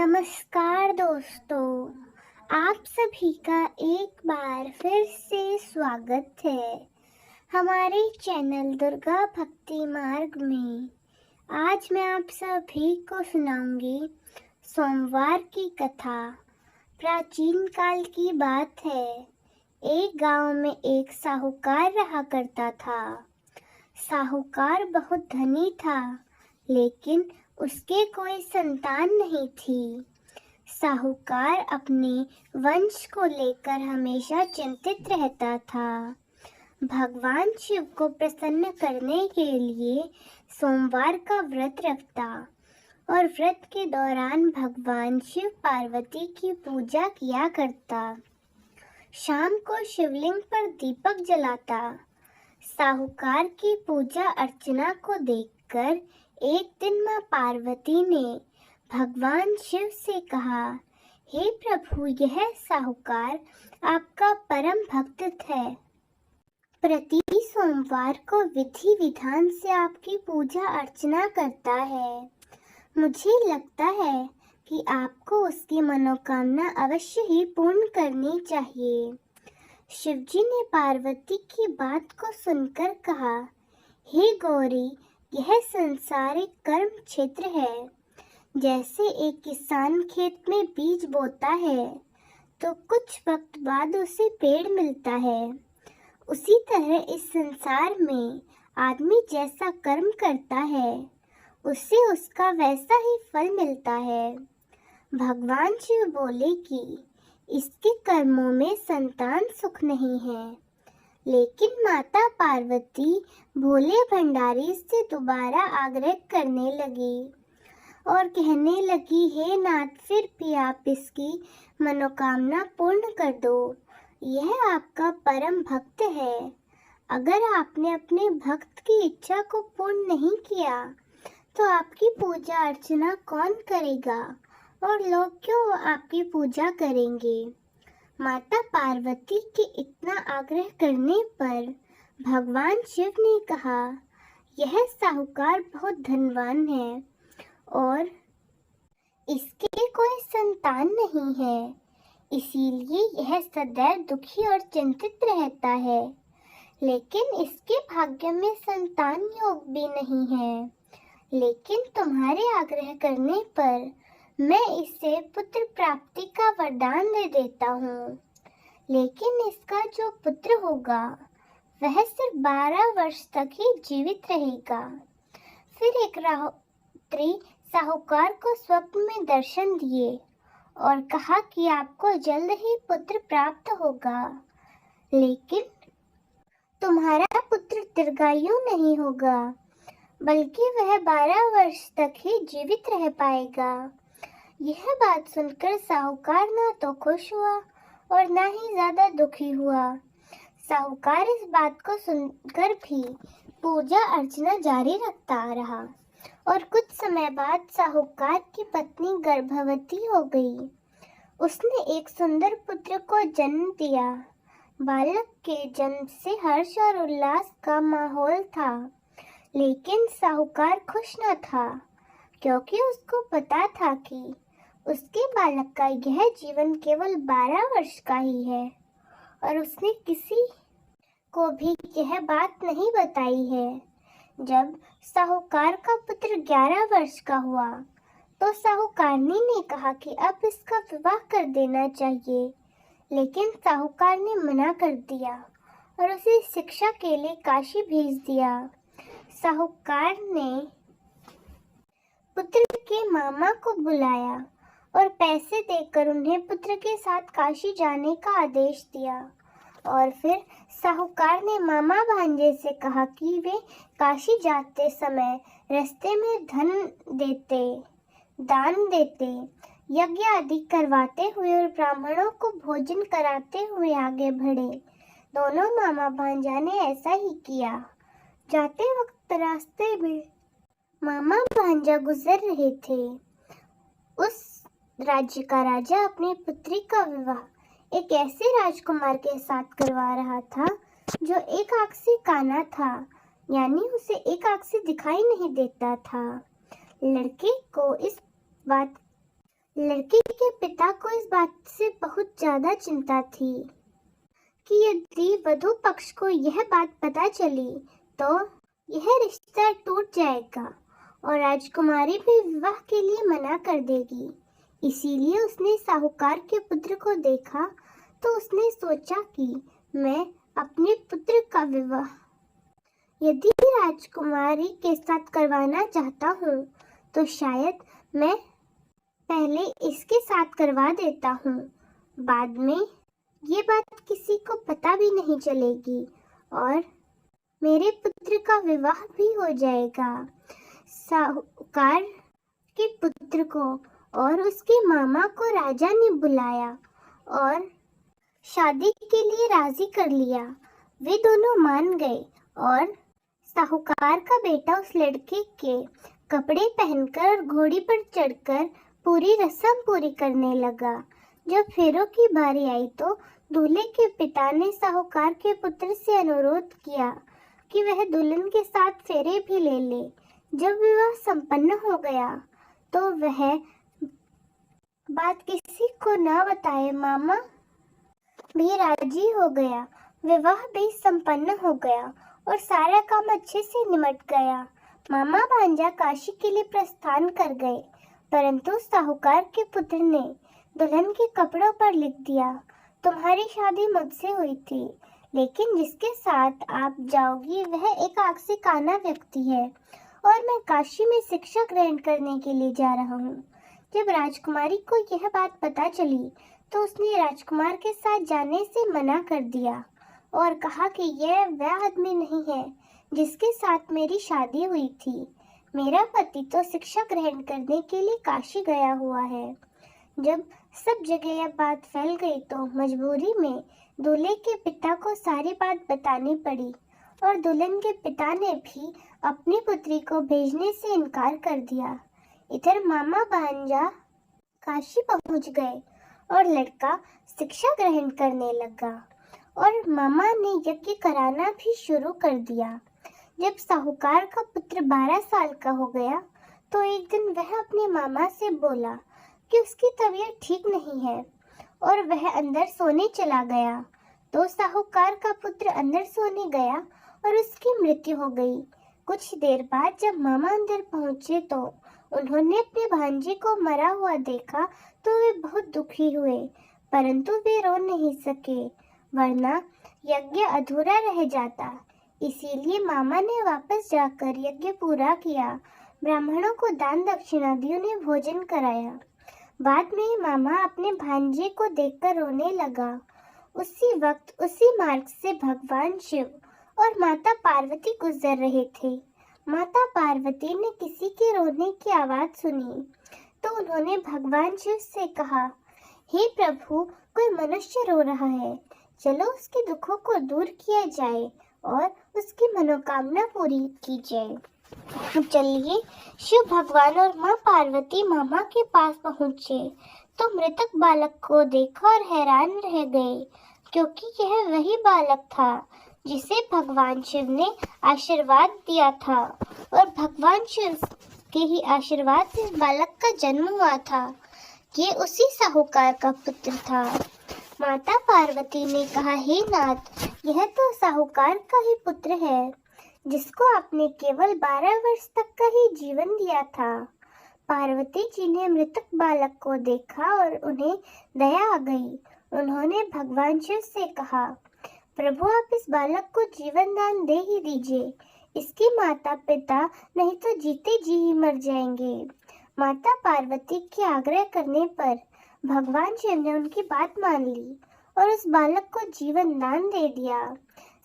नमस्कार दोस्तों, आप सभी का एक बार फिर से स्वागत है हमारे चैनल दुर्गा भक्ति मार्ग में। आज मैं आप सभी को सुनाऊंगी सोमवार की कथा। प्राचीन काल की बात है। एक गांव में एक साहूकार रहा करता था। साहूकार बहुत धनी था, लेकिन उसके कोई संतान नहीं थी। साहूकार अपने वंश को लेकर हमेशा चिंतित रहता था। भगवान शिव को प्रसन्न करने के लिए सोमवार का व्रत रखता और व्रत के दौरान भगवान शिव पार्वती की पूजा किया करता। शाम को शिवलिंग पर दीपक जलाता। साहूकार की पूजा अर्चना को देखकर एक दिन मां पार्वती ने भगवान शिव से कहा, हे प्रभु, यह साहूकार आपका परम भक्त है। प्रति सोमवार को विधि विधान से आपकी पूजा अर्चना करता है। मुझे लगता है कि आपको उसकी मनोकामना अवश्य ही पूर्ण करनी चाहिए। शिवजी ने पार्वती की बात को सुनकर कहा, हे गौरी, यह संसार एक कर्म क्षेत्र है। जैसे एक किसान खेत में बीज बोता है तो कुछ वक्त बाद उसे पेड़ मिलता है, उसी तरह इस संसार में आदमी जैसा कर्म करता है उसे उसका वैसा ही फल मिलता है। भगवान शिव बोले कि इसके कर्मों में संतान सुख नहीं है, लेकिन माता पार्वती भोले भंडारी से दोबारा आग्रह करने लगी और कहने लगी, हे नाथ, फिर भी आप इसकी मनोकामना पूर्ण कर दो। यह आपका परम भक्त है। अगर आपने अपने भक्त की इच्छा को पूर्ण नहीं किया तो आपकी पूजा अर्चना कौन करेगा और लोग क्यों आपकी पूजा करेंगे। माता पार्वती के इतना आग्रह करने पर भगवान शिव ने कहा, यह साहूकार बहुत धनवान है और इसके कोई संतान नहीं है, इसीलिए यह सदैव दुखी और चिंतित रहता है। लेकिन इसके भाग्य में संतान योग भी नहीं है। लेकिन तुम्हारे आग्रह करने पर मैं इसे पुत्र प्राप्ति का वरदान दे देता हूँ। लेकिन इसका जो पुत्र होगा वह सिर्फ 12 वर्ष तक ही जीवित रहेगा। फिर एक रात्रि साहूकार को स्वप्न में दर्शन दिए और कहा कि आपको जल्द ही पुत्र प्राप्त होगा, लेकिन तुम्हारा पुत्र दीर्घायु नहीं होगा, बल्कि वह 12 वर्ष तक ही जीवित रह पाएगा। यह बात सुनकर साहूकार ना तो खुश हुआ और ना ही ज्यादा दुखी हुआ। साहूकार इस बात को सुनकर भी पूजा अर्चना जारी रखता रहा और कुछ समय बाद साहूकार की पत्नी गर्भवती हो गई। उसने एक सुंदर पुत्र को जन्म दिया। बालक के जन्म से हर्ष और उल्लास का माहौल था, लेकिन साहूकार खुश न था, क्योंकि उसको पता था कि उसके बालक का यह जीवन केवल 12 वर्ष का ही है और उसने किसी को भी यह बात नहीं बताई है। जब साहूकार का पुत्र 11 वर्ष का हुआ तो साहूकारनी ने कहा कि अब इसका विवाह कर देना चाहिए, लेकिन साहूकार ने मना कर दिया और उसे शिक्षा के लिए काशी भेज दिया। साहूकार ने पुत्र के मामा को बुलाया और पैसे देकर उन्हें पुत्र के साथ काशी जाने का आदेश दिया और फिर साहूकार ने मामा भांजे से कहा कि वे काशी जाते समय रास्ते में दान देते, यज्ञ आदि करवाते हुए और ब्राह्मणों को भोजन कराते हुए आगे बढ़े। दोनों मामा भांजा ने ऐसा ही किया। जाते वक्त रास्ते में मामा भांजा गुजर रहे थे। उस राज्य का राजा अपनी पुत्री का विवाह एक ऐसे राजकुमार के साथ करवा रहा था जो एक आंख से काना था, यानी उसे एक आंख से दिखाई नहीं देता था। लड़के को इस बात लड़के के पिता को इस बात से बहुत ज्यादा चिंता थी कि यदि वधू पक्ष को यह बात पता चली तो यह रिश्ता टूट जाएगा और राजकुमारी भी विवाह के लिए मना कर देगी। इसीलिए उसने साहूकार के पुत्र को देखा तो उसने सोचा कि मैं अपने पुत्र का विवाह यदि राजकुमारी के साथ करवाना चाहता हूँ तो शायद मैं पहले इसके साथ करवा देता हूँ। बाद में ये बात किसी को पता भी नहीं चलेगी और मेरे पुत्र का विवाह भी हो जाएगा। साहूकार के पुत्र को और उसके मामा को राजा ने बुलाया और शादी के लिए राजी कर लिया। वे दोनों मान गए और साहूकार का बेटा उस लड़के के कपड़े पहनकर और घोड़ी पर चढ़कर पूरी रस्म पूरी करने लगा। जब फेरों की बारी आई तो दूल्हे के पिता ने साहूकार के पुत्र से अनुरोध किया कि वह दुल्हन के साथ फेरे भी ले ले। जब विवाह संपन्न हो गया तो वह बात किसी को न बताए मामा भी राजी हो गया। विवाह भी संपन्न हो गया और सारा काम अच्छे से निमट गया। मामा भांजा काशी के लिए प्रस्थान कर गए, परंतु साहूकार के पुत्र ने दुल्हन के कपड़ों पर लिख दिया, तुम्हारी शादी मुझसे हुई थी, लेकिन जिसके साथ आप जाओगी वह एक आग से काना व्यक्ति है और मैं काशी में शिक्षा ग्रहण करने के लिए जा रहा हूँ। जब राजकुमारी को यह बात पता चली तो उसने राजकुमार के साथ जाने से मना कर दिया और कहा कि यह वह आदमी नहीं है जिसके साथ मेरी शादी हुई थी। मेरा पति तो शिक्षा ग्रहण करने के लिए काशी गया हुआ है। जब सब जगह यह बात फैल गई तो मजबूरी में दूल्हे के पिता को सारी बात बतानी पड़ी और दुल्हन के पिता ने भी अपनी पुत्री को भेजने से इनकार कर दिया। इधर मामा भांजा काशी पहुंच गए और लड़का शिक्षा ग्रहण करने लगा और मामा ने यज्ञ कराना भी शुरू कर दिया। जब साहूकार का पुत्र 12 साल का हो गया तो एक दिन वह अपने मामा से बोला कि उसकी तबीयत ठीक नहीं है और वह अंदर सोने चला गया। तो साहूकार का पुत्र अंदर सोने गया और उसकी मृत्यु हो गई। कुछ देर बाद जब मामा अंदर पहुंचे तो उन्होंने अपने भांजे को मरा हुआ देखा तो वे बहुत दुखी हुए, परंतु वे रो नहीं सके वरना यज्ञ अधूरा रह जाता। इसीलिए मामा ने वापस जाकर यज्ञ पूरा किया, ब्राह्मणों को दान दक्षिणा दी, उन्हें भोजन कराया। बाद में मामा अपने भांजे को देखकर रोने लगा। उसी वक्त उसी मार्ग से भगवान शिव और माता पार्वती गुजर रहे थे। माता पार्वती ने किसी के रोने की आवाज सुनी तो उन्होंने भगवान शिव से कहा, हे प्रभु, कोई मनुष्य रो रहा है, चलो उसके दुखों को दूर किया जाए और उसकी मनोकामना पूरी की जाए। चलिए शिव भगवान और माँ पार्वती मामा के पास पहुँचे तो मृतक बालक को देखा और हैरान रह गए, क्योंकि यह वही बालक था जिसे भगवान शिव ने आशीर्वाद दिया था और भगवान शिव के ही आशीर्वाद से इस बालक का जन्म हुआ था। ये उसी साहूकार का पुत्र था। माता पार्वती ने कहा, हे नाथ, यह तो साहूकार का ही पुत्र है जिसको आपने केवल 12 वर्ष तक का ही जीवन दिया था। पार्वती जी ने मृतक बालक को देखा और उन्हें दया आ गई। उन्होंने भगवान शिव से कहा, प्रभु, आप इस बालक को जीवन दान दे ही दीजिए, इसके माता पिता नहीं तो जीते जी ही मर जाएंगे। माता पार्वती के आग्रह करने पर भगवान शिव ने उनकी बात मान ली और उस बालक को जीवन दान दे दिया।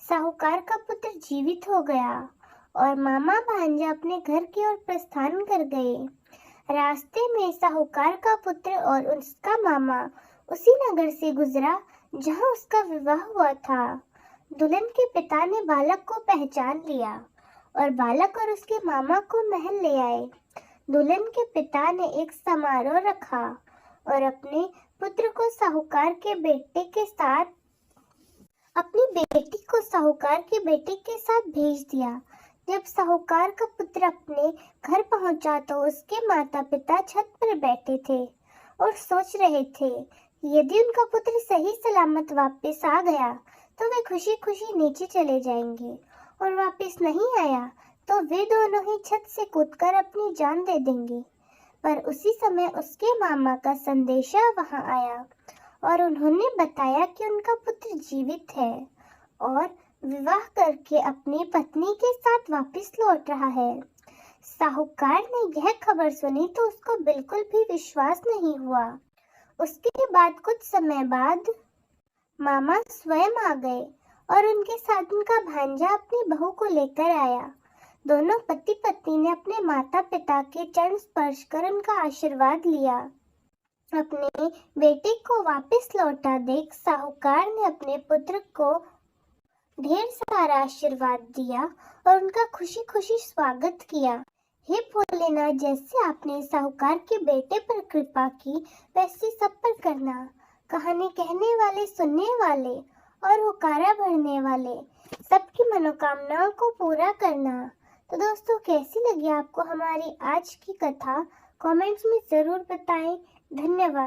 साहूकार का पुत्र जीवित हो गया और मामा भांजा अपने घर की ओर प्रस्थान कर गए। रास्ते में साहूकार का पुत्र और उसका मामा उसी नगर से गुजरा जहां उसका विवाह हुआ था। दुल्हन के पिता ने बालक को पहचान लिया और बालक और उसके मामा को महल ले आए। दुल्हन के पिता ने एक समारोह रखा और अपने पुत्र को साहूकार के बेटे के साथ अपनी बेटी को साहूकार के बेटे के साथ भेज दिया। जब साहूकार का पुत्र अपने घर पहुंचा तो उसके माता पिता छत पर बैठे थे और सोच रहे थे कि यदि उनका पुत्र सही सलामत वापस आ गया तो वे खुशी खुशी नीचे चले जाएंगे, और वापस नहीं आया तो वे दोनों ही छत से कूदकर अपनी जान दे देंगे। पर उसी समय उसके मामा का संदेशा वहां आया और उन्होंने बताया कि उनका पुत्र जीवित है और विवाह करके अपनी पत्नी के साथ वापस लौट रहा है। साहूकार ने यह खबर सुनी तो उसको बिल्कुल भी विश्वास नहीं हुआ। उसके बाद कुछ समय बाद मामा स्वयं आ गए और उनके साथ उनका भांजा अपनी बहू को लेकर आया। दोनों पति पत्नी ने अपने माता पिता के चरण स्पर्श कर उनका आशीर्वाद लिया। अपने बेटे को वापस लौटा देख साहूकार ने अपने पुत्र को ढेर सारा आशीर्वाद दिया और उनका खुशी खुशी स्वागत किया। हे भोलेनाथ, जैसे आपने साहूकार के बेटे पर कृपा की वैसी सब पर करना। कहानी कहने वाले, सुनने वाले और हुकारा भरने वाले सबकी मनोकामनाओं को पूरा करना। तो दोस्तों, कैसी लगी आपको हमारी आज की कथा? कमेंट्स में जरूर बताएं। धन्यवाद।